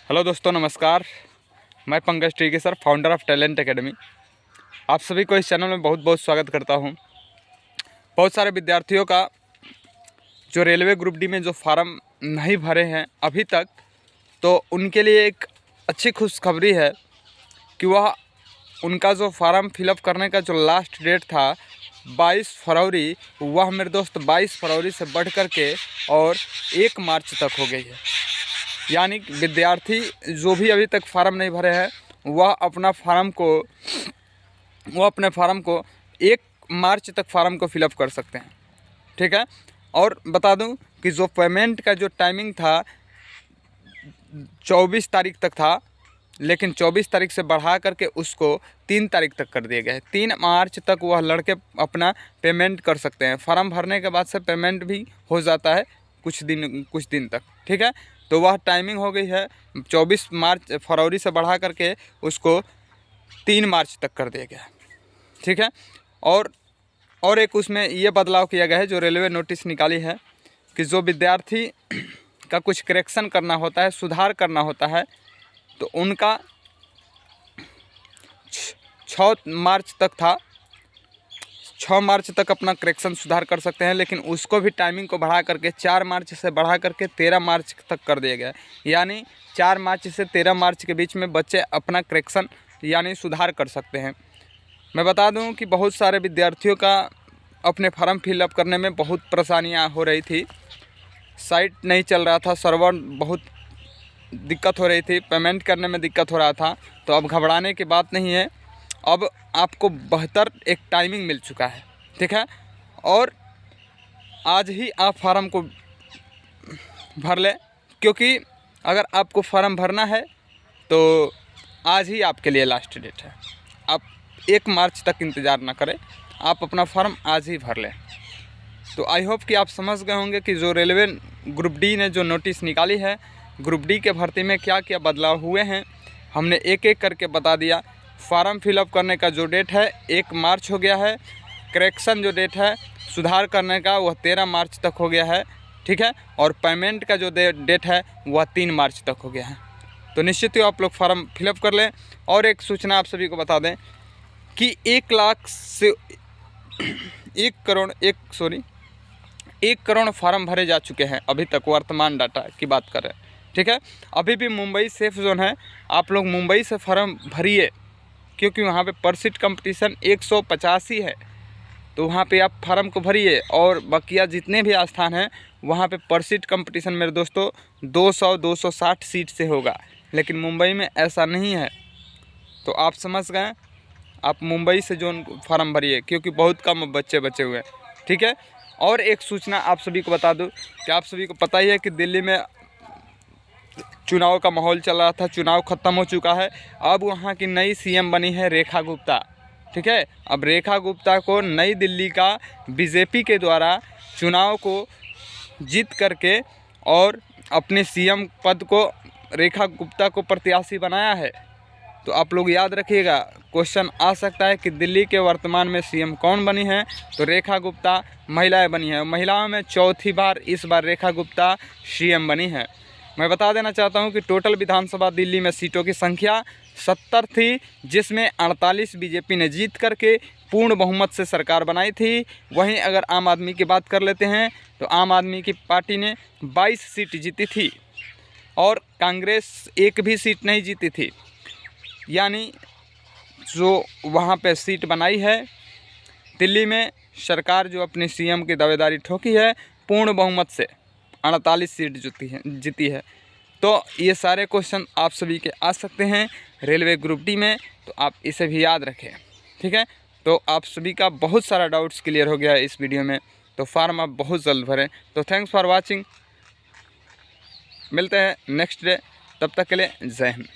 Hello दोस्तों, नमस्कार। मैं पंकज टीके sir, founder of talent academy. आप सभी को इस चैनल में बहुत बहुत स्वागत करता हूं। बहुत सारे विद्यार्थियों का जो रेलवे ग्रुप डी में जो फार्म नहीं भरे हैं अभी तक, तो उनके लिए एक अच्छी खुशखबरी है कि वह उनका जो फार्म फिलअप करने का जो लास्ट डेट था 22 फरवरी, वह मेरे दोस्त 22 फरवरी से बढ़ कर के और 1 मार्च तक हो गई है। यानी विद्यार्थी जो भी अभी तक फार्म नहीं भरे हैं वह अपने फार्म को 1 मार्च तक फार्म को फिलअप कर सकते हैं। ठीक है। और बता दूं कि जो पेमेंट का जो टाइमिंग था 24 तारीख तक था, लेकिन 24 तारीख से बढ़ा करके उसको 3 तारीख तक कर दिया गया है। 3 मार्च तक वह लड़के अपना पेमेंट कर सकते हैं। फार्म भरने के बाद से पेमेंट भी हो जाता है कुछ दिन तक। ठीक है। तो वह टाइमिंग हो गई है 24 फरवरी से बढ़ा करके उसको 3 मार्च तक कर दिया गया है। ठीक है। और एक उसमें ये बदलाव किया गया है, जो रेलवे नोटिस निकाली है कि जो विद्यार्थी का कुछ करेक्शन करना होता है, सुधार करना होता है, तो उनका 6 मार्च तक था। 6 मार्च तक अपना करेक्शन सुधार कर सकते हैं, लेकिन उसको भी टाइमिंग को बढ़ा करके 4 मार्च से बढ़ा करके 13 मार्च तक कर दिया गया है। यानी 4 मार्च से 13 मार्च के बीच में बच्चे अपना करेक्शन यानी सुधार कर सकते हैं। मैं बता दूं कि बहुत सारे विद्यार्थियों का अपने फॉर्म फिलअप करने में बहुत परेशानियां हो रही थी। साइट नहीं चल रहा था, सर्वर बहुत दिक्कत हो रही थी, पेमेंट करने में दिक्कत हो रहा था। तो अब घबराने की बात नहीं है, अब आपको बेहतर एक टाइमिंग मिल चुका है। ठीक है। और आज ही आप फार्म को भर लें, क्योंकि अगर आपको फार्म भरना है तो आज ही आपके लिए लास्ट डेट है। आप 1 मार्च तक इंतज़ार ना करें, आप अपना फार्म आज ही भर लें। तो आई होप कि आप समझ गए होंगे कि जो रेलवे ग्रुप डी ने जो नोटिस निकाली है, ग्रुप डी के भर्ती में क्या क्या बदलाव हुए हैं, हमने एक एक करके बता दिया। फार्म फिलअप करने का जो डेट है 1 मार्च हो गया है। करेक्शन जो डेट है सुधार करने का वह 13 मार्च तक हो गया है। ठीक है। और पेमेंट का जो डेट है वह 3 मार्च तक हो गया है। तो निश्चित ही आप लोग फार्म फिलअप कर लें। और एक सूचना आप सभी को बता दें कि 1 लाख से 1 करोड़ फार्म भरे जा चुके हैं अभी तक, वर्तमान डाटा की बात करें। ठीक है। अभी भी मुंबई सेफ जोन है, आप लोग मुंबई से फार्म भरिए, क्योंकि वहाँ पे पर सीट कंपटीशन 185 है। तो वहाँ पे आप फार्म को भरिए, और बकिया जितने भी स्थान हैं वहाँ पे पर सीट कंपटीशन मेरे दोस्तों 200-260 सीट से होगा। लेकिन मुंबई में ऐसा नहीं है। तो आप समझ गए, आप मुंबई से जो फार्म भरिए, क्योंकि बहुत कम बच्चे बचे हुए हैं। ठीक है। और एक सूचना आप सभी को बता दूं कि आप सभी को पता ही है कि दिल्ली में चुनाव का माहौल चल रहा था, चुनाव ख़त्म हो चुका है। अब वहाँ की नई सीएम बनी है रेखा गुप्ता। ठीक है। अब रेखा गुप्ता को नई दिल्ली का बीजेपी के द्वारा चुनाव को जीत करके और अपने सीएम पद को रेखा गुप्ता को प्रत्याशी बनाया है। तो आप लोग याद रखिएगा, क्वेश्चन आ सकता है कि दिल्ली के वर्तमान में सीएम कौन बनी है, तो रेखा गुप्ता महिलाएं बनी है। महिलाओं में चौथी बार इस बार रेखा गुप्ता सीएम बनी है। मैं बता देना चाहता हूं कि टोटल विधानसभा दिल्ली में सीटों की संख्या 70 थी, जिसमें 48 बीजेपी ने जीत करके पूर्ण बहुमत से सरकार बनाई थी। वहीं अगर आम आदमी की बात कर लेते हैं तो आम आदमी की पार्टी ने 22 सीट जीती थी और कांग्रेस 1 भी सीट नहीं जीती थी। यानी जो वहाँ पे सीट बनाई है दिल्ली में, सरकार जो अपनी सीएम की दावेदारी ठोकी है, पूर्ण बहुमत से 48 सीट जीती है। तो ये सारे क्वेश्चन आप सभी के आ सकते हैं रेलवे ग्रुप डी में, तो आप इसे भी याद रखें। ठीक है। तो आप सभी का बहुत सारा डाउट्स क्लियर हो गया है इस वीडियो में। तो फार्म आप बहुत जल्द भरें। तो थैंक्स फॉर वाचिंग, मिलते हैं नेक्स्ट डे, तब तक के लिए जय हिंद।